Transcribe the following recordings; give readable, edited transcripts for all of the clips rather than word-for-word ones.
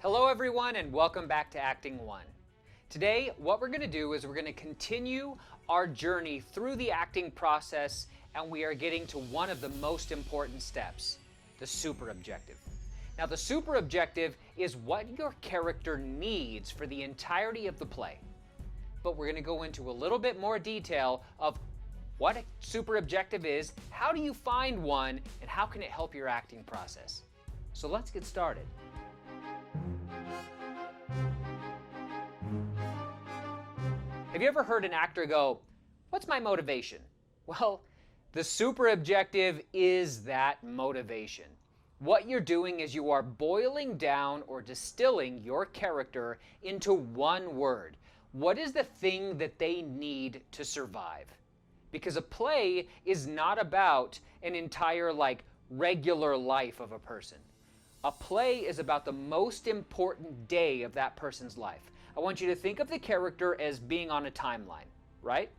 Hello everyone and welcome back to Acting 1. Today what we're going to do is we're going to continue our journey through the acting process, and we are getting to one of the most important steps, the super objective. Now the super objective is what your character needs for the entirety of the play. But we're going to go into a little bit more detail of what a super objective is, how do you find one, and how can it help your acting process. So let's get started. Have you ever heard an actor go, "What's my motivation?" Well, the super objective is that motivation. What you're doing is you are boiling down or distilling your character into one word. What is the thing that they need to survive? Because a play is not about an entire regular life of a person. A play is about the most important day of that person's life. I want you to think of the character as being on a timeline, right?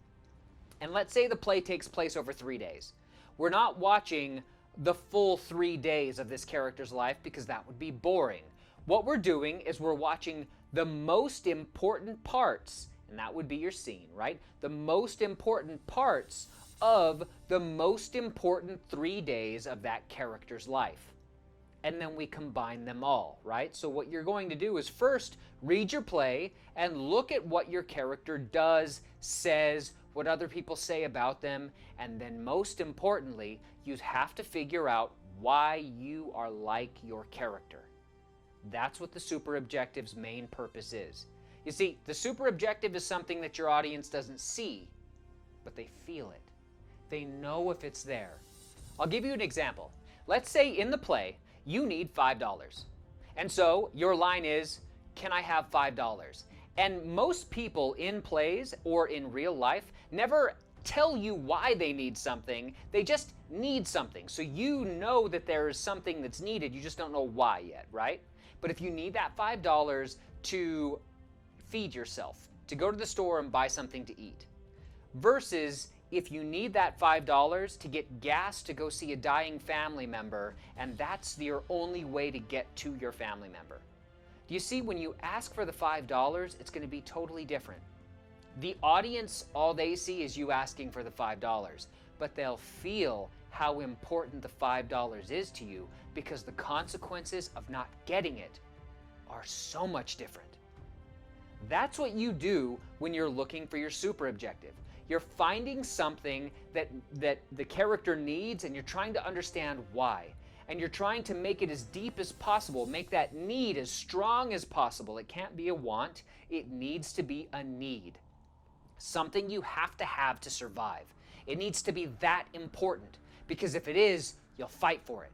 And let's say the play takes place over 3 days. We're not watching the full 3 days of this character's life because that would be boring. What we're doing is we're watching the most important parts, and that would be your scene, right? The most important parts of the most important 3 days of that character's life. And then we combine them all, right? So what you're going to do is first read your play and look at what your character does, says, what other people say about them, and then most importantly, you have to figure out why you are like your character. That's what the super objective's main purpose is. You see, the super objective is something that your audience doesn't see, but they feel it. They know if it's there. I'll give you an example. Let's say in the play, you need $5. And so your line is, "Can I have $5?" And most people in plays or in real life never tell you why they need something. They just need something. So you know that there is something that's needed. You just don't know why yet, right? But if you need that $5 to feed yourself, to go to the store and buy something to eat, versus if you need that $5 to get gas to go see a dying family member, and that's your only way to get to your family member. Do you see, when you ask for the $5, it's going to be totally different. The audience, all they see is you asking for the $5, but they'll feel how important the $5 is to you because the consequences of not getting it are so much different. That's what you do when you're looking for your super objective. You're finding something that the character needs, and you're trying to understand why. And you're trying to make it as deep as possible, make that need as strong as possible. It can't be a want, it needs to be a need. Something you have to survive. It needs to be that important, because if it is, you'll fight for it.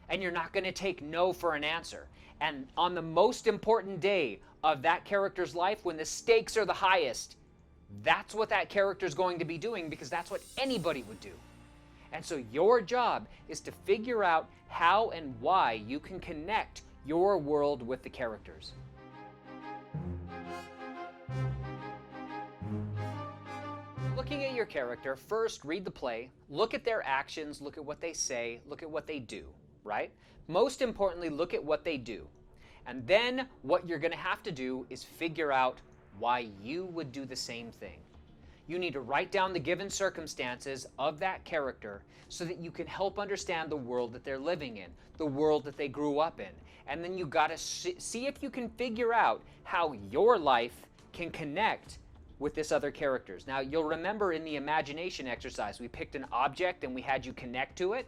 And you're not going to take no for an answer. And on the most important day of that character's life, when the stakes are the highest, that's what that character is going to be doing, because that's what anybody would do. And so your job is to figure out how and why you can connect your world with the characters. Looking at your character, first read the play, look at their actions, look at what they say, look at what they do, right? Most importantly, look at what they do. And then what you're going to have to do is figure out why you would do the same thing. You need to write down the given circumstances of that character so that you can help understand the world that they're living in, the world that they grew up in. And then you got to see if you can figure out how your life can connect with this other character's. Now, you'll remember in the imagination exercise, we picked an object and we had you connect to it.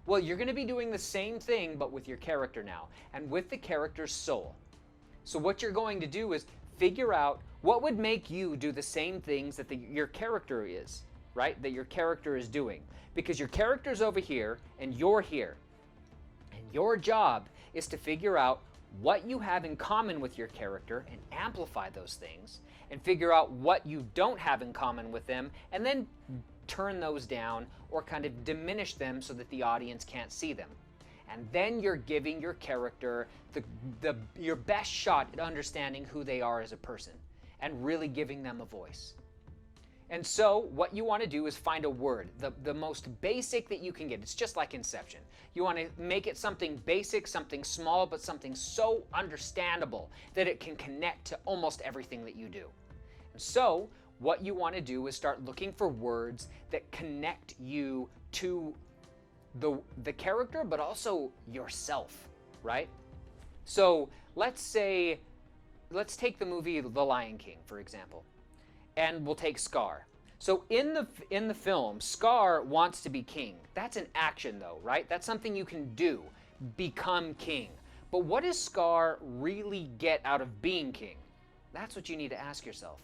Well, you're going to be doing the same thing, but with your character now, and with the character's soul. So what you're going to do is figure out what would make you do the same things that your character is, right? That your character is doing. Because your character's over here and you're here. And your job is to figure out what you have in common with your character and amplify those things, and figure out what you don't have in common with them, and then turn those down or kind of diminish them so that the audience can't see them. And then you're giving your character your best shot at understanding who they are as a person and really giving them a voice. And so what you want to do is find a word, the most basic that you can get. It's just like Inception. You want to make it something basic, something small, but something so understandable that it can connect to almost everything that you do. And so what you want to do is start looking for words that connect you to the character, but also yourself, right? So let's take the movie The Lion King, for example. And we'll take Scar. So in the film, Scar wants to be king. That's an action though, right? That's something you can do, become king. But what does Scar really get out of being king? That's what you need to ask yourself.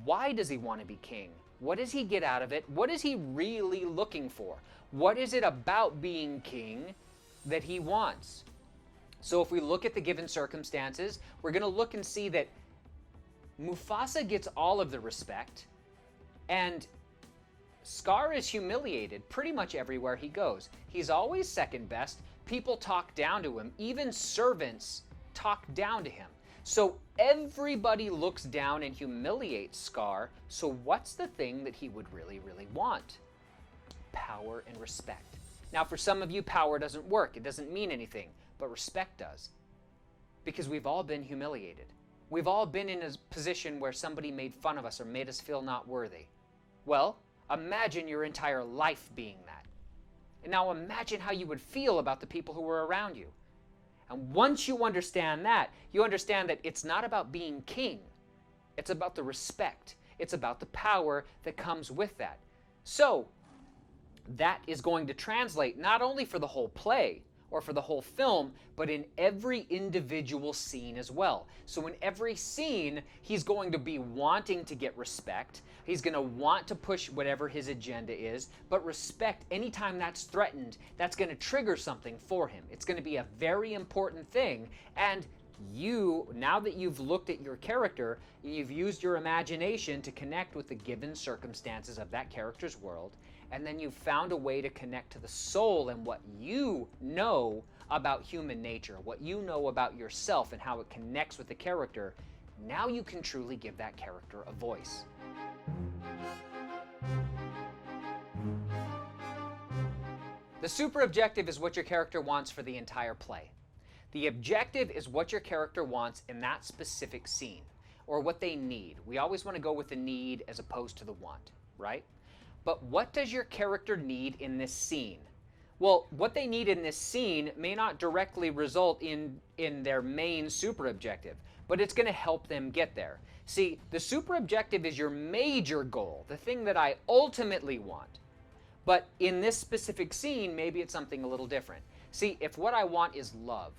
Why does he want to be king? What does he get out of it? What is he really looking for? What is it about being king that he wants? So if we look at the given circumstances, we're going to look and see that Mufasa gets all of the respect, and Scar is humiliated pretty much everywhere he goes. He's always second best. People talk down to him. Even servants talk down to him. So everybody looks down and humiliates Scar. So what's the thing that he would really, really want? Power and respect. Now, for some of you, power doesn't work. It doesn't mean anything, but respect does. Because we've all been humiliated. We've all been in a position where somebody made fun of us or made us feel not worthy. Well, imagine your entire life being that. And now imagine how you would feel about the people who were around you. And once you understand that it's not about being king. It's about the respect. It's about the power that comes with that. So, that is going to translate not only for the whole play, or for the whole film, but in every individual scene as well. So in every scene, he's going to be wanting to get respect. He's going to want to push whatever his agenda is, but respect, anytime that's threatened, that's going to trigger something for him. It's going to be a very important thing. And you, now that you've looked at your character, you've used your imagination to connect with the given circumstances of that character's world, and then you've found a way to connect to the soul and what you know about human nature, what you know about yourself and how it connects with the character, now you can truly give that character a voice. The super objective is what your character wants for the entire play. The objective is what your character wants in that specific scene, or what they need. We always want to go with the need as opposed to the want, right? But what does your character need in this scene? Well, what they need in this scene may not directly result in their main super objective, but it's going to help them get there. See, the super objective is your major goal, the thing that I ultimately want. But in this specific scene, maybe it's something a little different. See, if what I want is love,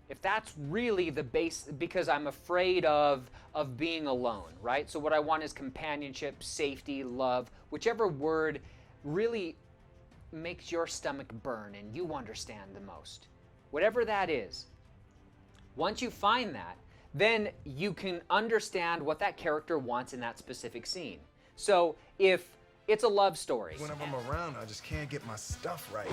if that's really the base, because I'm afraid of being alone, right? So what I want is companionship, safety, love, whichever word really makes your stomach burn and you understand the most. Whatever that is, once you find that, then you can understand what that character wants in that specific scene. So if it's a love story. Whenever I'm around, I just can't get my stuff right.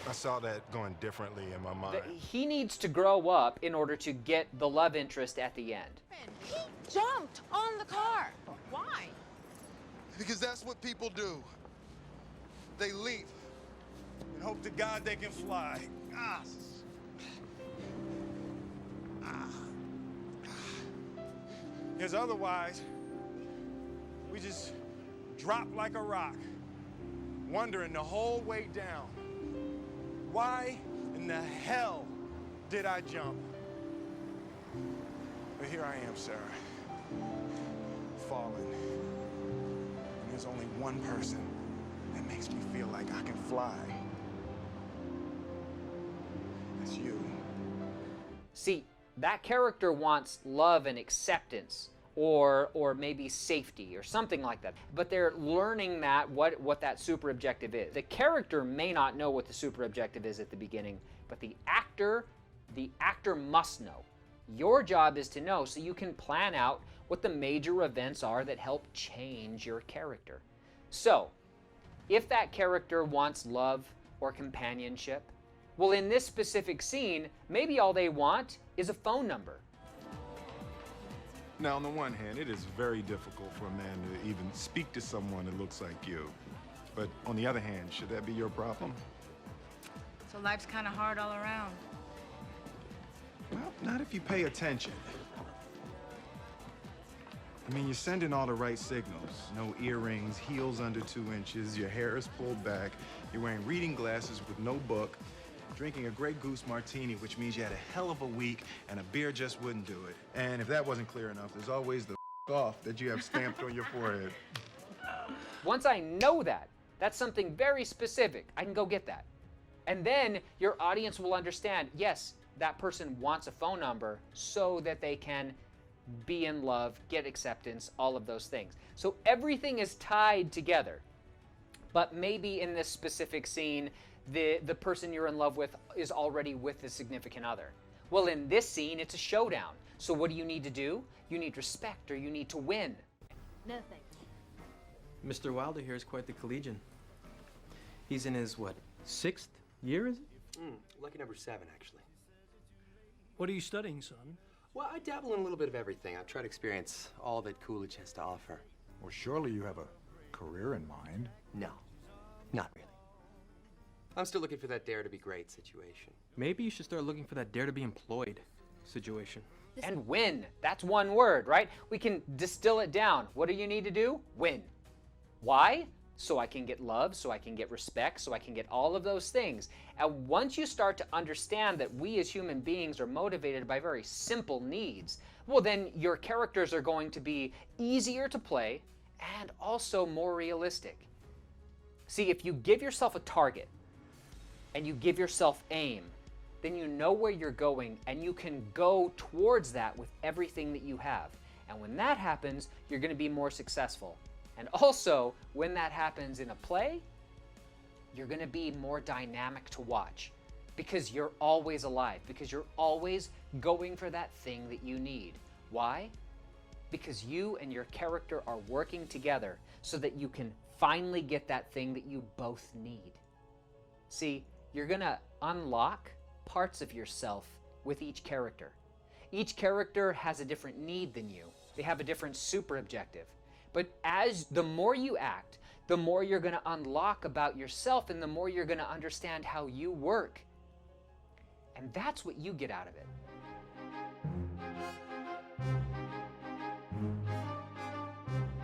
I saw that going differently in my mind. He needs to grow up in order to get the love interest at the end. He jumped on the car. Why? Because that's what people do. They leap and hope to God they can fly. Because otherwise, we just drop like a rock, wondering the whole way down. Why in the hell did I jump? But here I am, Sarah, falling. And there's only one person that makes me feel like I can fly. It's you. See, that character wants love and acceptance, or maybe safety or something like that. But they're learning that what that super objective is. The character may not know what the super objective is at the beginning, but the actor must know. Your job is to know so you can plan out what the major events are that help change your character. So, if that character wants love or companionship, well, in this specific scene, maybe all they want is a phone number. Now, on the one hand, it is very difficult for a man to even speak to someone that looks like you. But on the other hand, should that be your problem? So life's kind of hard all around. Well, not if you pay attention. I mean, you're sending all the right signals. No earrings, heels under 2 inches, your hair is pulled back, you're wearing reading glasses with no book, drinking a Grey Goose martini, which means you had a hell of a week and a beer just wouldn't do it. And if that wasn't clear enough, there's always the off that you have stamped on your forehead. Once I know that, that's something very specific, I can go get that. And then your audience will understand, yes, that person wants a phone number so that they can be in love, get acceptance, all of those things. So everything is tied together. But maybe in this specific scene, the person you're in love with is already with a significant other. Well, in this scene, it's a showdown. So what do you need to do? You need respect, or you need to win. No thanks. Mr. Wilder here is quite the collegian. He's in his, what, 6th year, is it? Lucky number 7, actually. What are you studying, son? Well, I dabble in a little bit of everything. I've tried to experience all that Coolidge has to offer. Well, surely you have a career in mind. No, not really. I'm still looking for that dare to be great situation. Maybe you should start looking for that dare to be employed situation. And win. That's one word, right? We can distill it down. What do you need to do? Win. Why? So I can get love, so I can get respect, so I can get all of those things. And once you start to understand that we as human beings are motivated by very simple needs, well, then your characters are going to be easier to play and also more realistic. See, if you give yourself a target and you give yourself aim, then you know where you're going and you can go towards that with everything that you have. And when that happens, you're going to be more successful. And also, when that happens in a play, you're going to be more dynamic to watch because you're always alive, because you're always going for that thing that you need. Why? Because you and your character are working together so that you can finally get that thing that you both need. See, you're going to unlock parts of yourself with each character. Each character has a different need than you. They have a different super objective. But the more you act, the more you're going to unlock about yourself and the more you're going to understand how you work. And that's what you get out of it.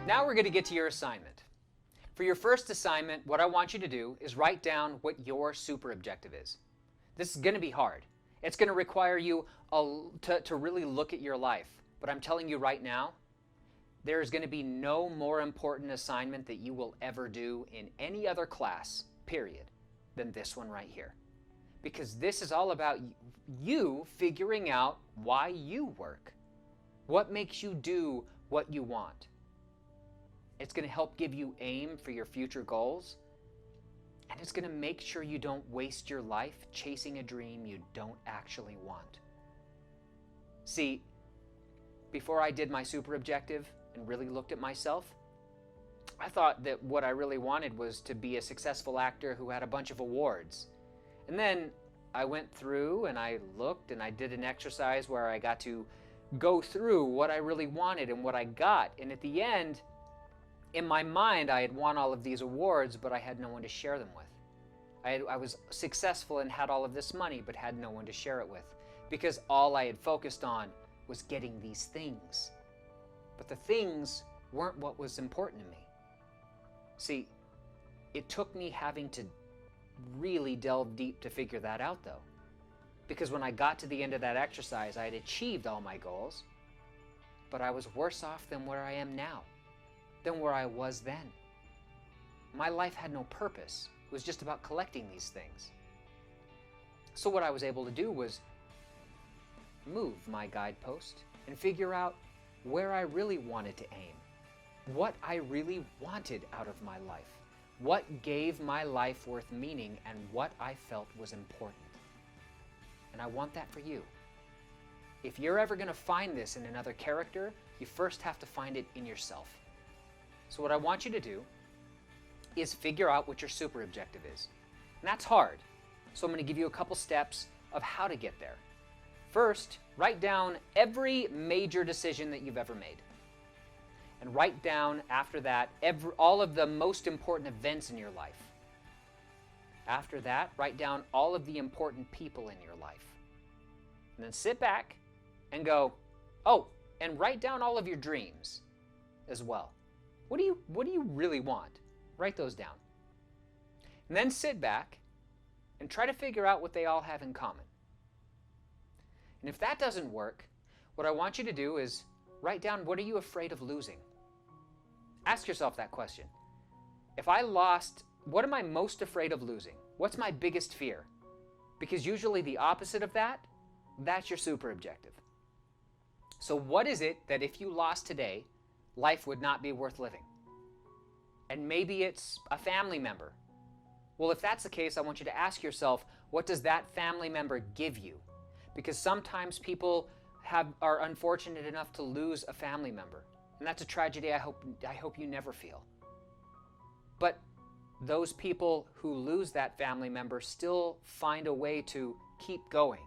Now we're going to get to your assignment. For your first assignment, what I want you to do is write down what your super objective is. This is going to be hard. It's going to require you to really look at your life. But I'm telling you right now, there is going to be no more important assignment that you will ever do in any other class, period, than this one right here. Because this is all about you figuring out why you work. What makes you do what you want. It's going to help give you aim for your future goals. And it's going to make sure you don't waste your life chasing a dream you don't actually want. See, before I did my super objective and really looked at myself, I thought that what I really wanted was to be a successful actor who had a bunch of awards. And then I went through and I looked and I did an exercise where I got to go through what I really wanted and what I got. And at the end, in my mind, I had won all of these awards, but I had no one to share them with. I was successful and had all of this money, but had no one to share it with, because all I had focused on was getting these things. But the things weren't what was important to me. See, it took me having to really delve deep to figure that out, though. Because when I got to the end of that exercise, I had achieved all my goals, but I was worse off than where I am now, than where I was then. My life had no purpose. It was just about collecting these things. So what I was able to do was move my guidepost and figure out where I really wanted to aim, what I really wanted out of my life, what gave my life worth meaning, and what I felt was important. And I want that for you. If you're ever going to find this in another character, you first have to find it in yourself. So what I want you to do is figure out what your super objective is. And that's hard. So I'm going to give you a couple steps of how to get there. First, Write down every major decision that you've ever made. And write down after that all of the most important events in your life. After that, write down all of the important people in your life. And then sit back and go, oh, and write down all of your dreams as well. What do you really want? Write those down. And then sit back and try to figure out what they all have in common. And if that doesn't work, what I want you to do is write down, what are you afraid of losing? Ask yourself that question. If I lost, what am I most afraid of losing? What's my biggest fear? Because usually the opposite of that, that's your super objective. So what is it that if you lost today, life would not be worth living? And maybe it's a family member. Well, if that's the case, I want you to ask yourself, what does that family member give you? Because sometimes people are unfortunate enough to lose a family member. And that's a tragedy I hope you never feel. But those people who lose that family member still find a way to keep going.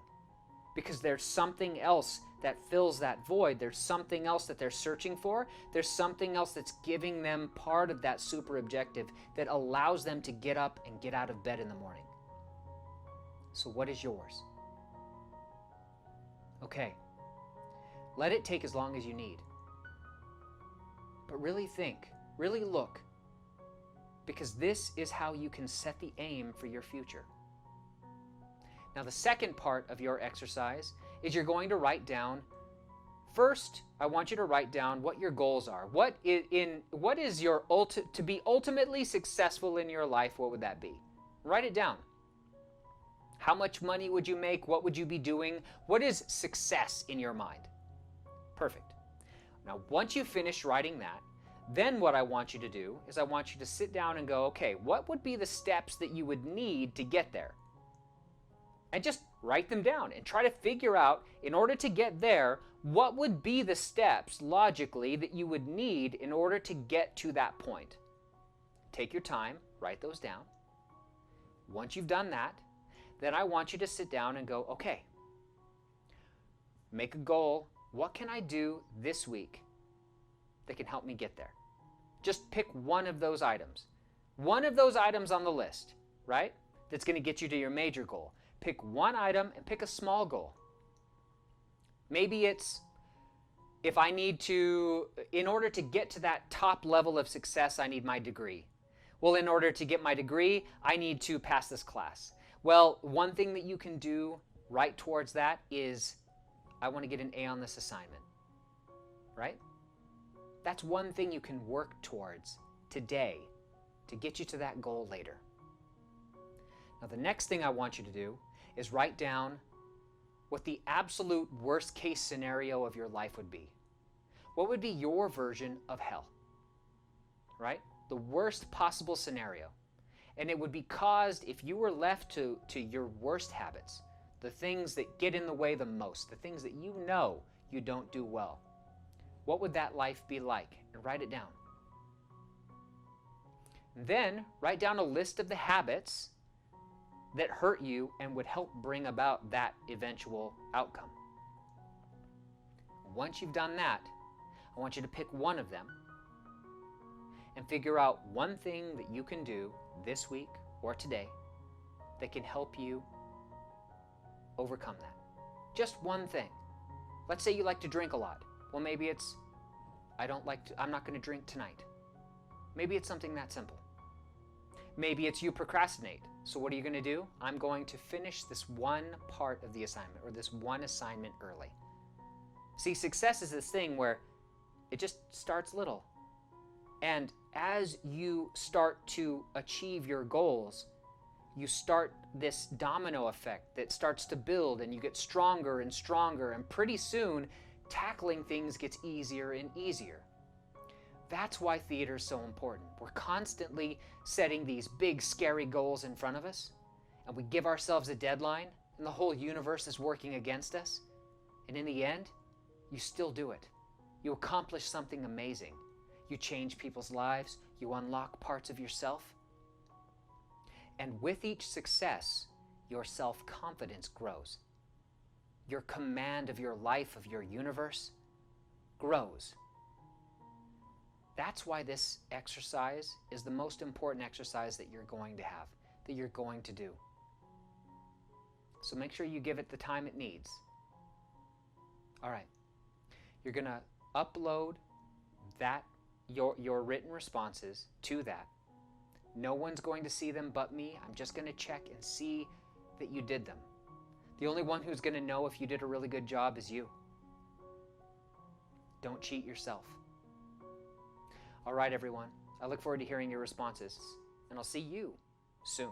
Because there's something else that fills that void. There's something else that they're searching for. There's something else that's giving them part of that super objective that allows them to get up and get out of bed in the morning. So what is yours? Okay, let it take as long as you need. But really think, really look, because this is how you can set the aim for your future. Now, the second part of your exercise is you're going to write down, first, I want you to write down what your goals are. What is your to be ultimately successful in your life, what would that be? Write it down. How much money would you make? What would you be doing? What is success in your mind? Perfect. Now, once you finish writing that, then what I want you to do is I want you to sit down and go, okay, what would be the steps that you would need to get there? And just write them down and try to figure out, in order to get there, what would be the steps logically that you would need in order to get to that point. Take your time, write those down. Once you've done that, then I want you to sit down and go, okay, make a goal. What can I do this week that can help me get there? Just pick one of those items. One of those items on the list, right? That's going to get you to your major goal. Pick one item and pick a small goal. Maybe it's, if I need to, in order to get to that top level of success, I need my degree. Well, in order to get my degree, I need to pass this class. Well, one thing that you can do right towards that is, I want to get an A on this assignment, right? That's one thing you can work towards today to get you to that goal later. Now, the next thing I want you to do is write down what the absolute worst case scenario of your life would be. What would be your version of hell, right? The worst possible scenario. And it would be caused if you were left to your worst habits, the things that get in the way the most, the things that you know you don't do well. What would that life be like? And write it down. Then write down a list of the habits that hurt you and would help bring about that eventual outcome. Once you've done that, I want you to pick one of them and figure out one thing that you can do this week or today that can help you overcome that. Just one thing. Let's say you like to drink a lot. Well, maybe it's, I'm not going to drink tonight. Maybe it's something that simple. Maybe it's you procrastinate. So what are you going to do? I'm going to finish this one part of the assignment or this one assignment early. See, success is this thing where it just starts little. And as you start to achieve your goals, you start this domino effect that starts to build and you get stronger and stronger, and pretty soon tackling things gets easier and easier. That's why theater is so important. We're constantly setting these big, scary goals in front of us, and we give ourselves a deadline, and the whole universe is working against us. And in the end, you still do it. You accomplish something amazing. You change people's lives. You unlock parts of yourself. And with each success, your self-confidence grows. your command of your life, of your universe, grows. That's why this exercise is the most important exercise that you're going to have, that you're going to do. So make sure you give it the time it needs. All right. You're going to upload your written responses to that. No one's going to see them but me. I'm just going to check and see that you did them. The only one who's going to know if you did a really good job is you. Don't cheat yourself. All right, everyone. I look forward to hearing your responses, and I'll see you soon.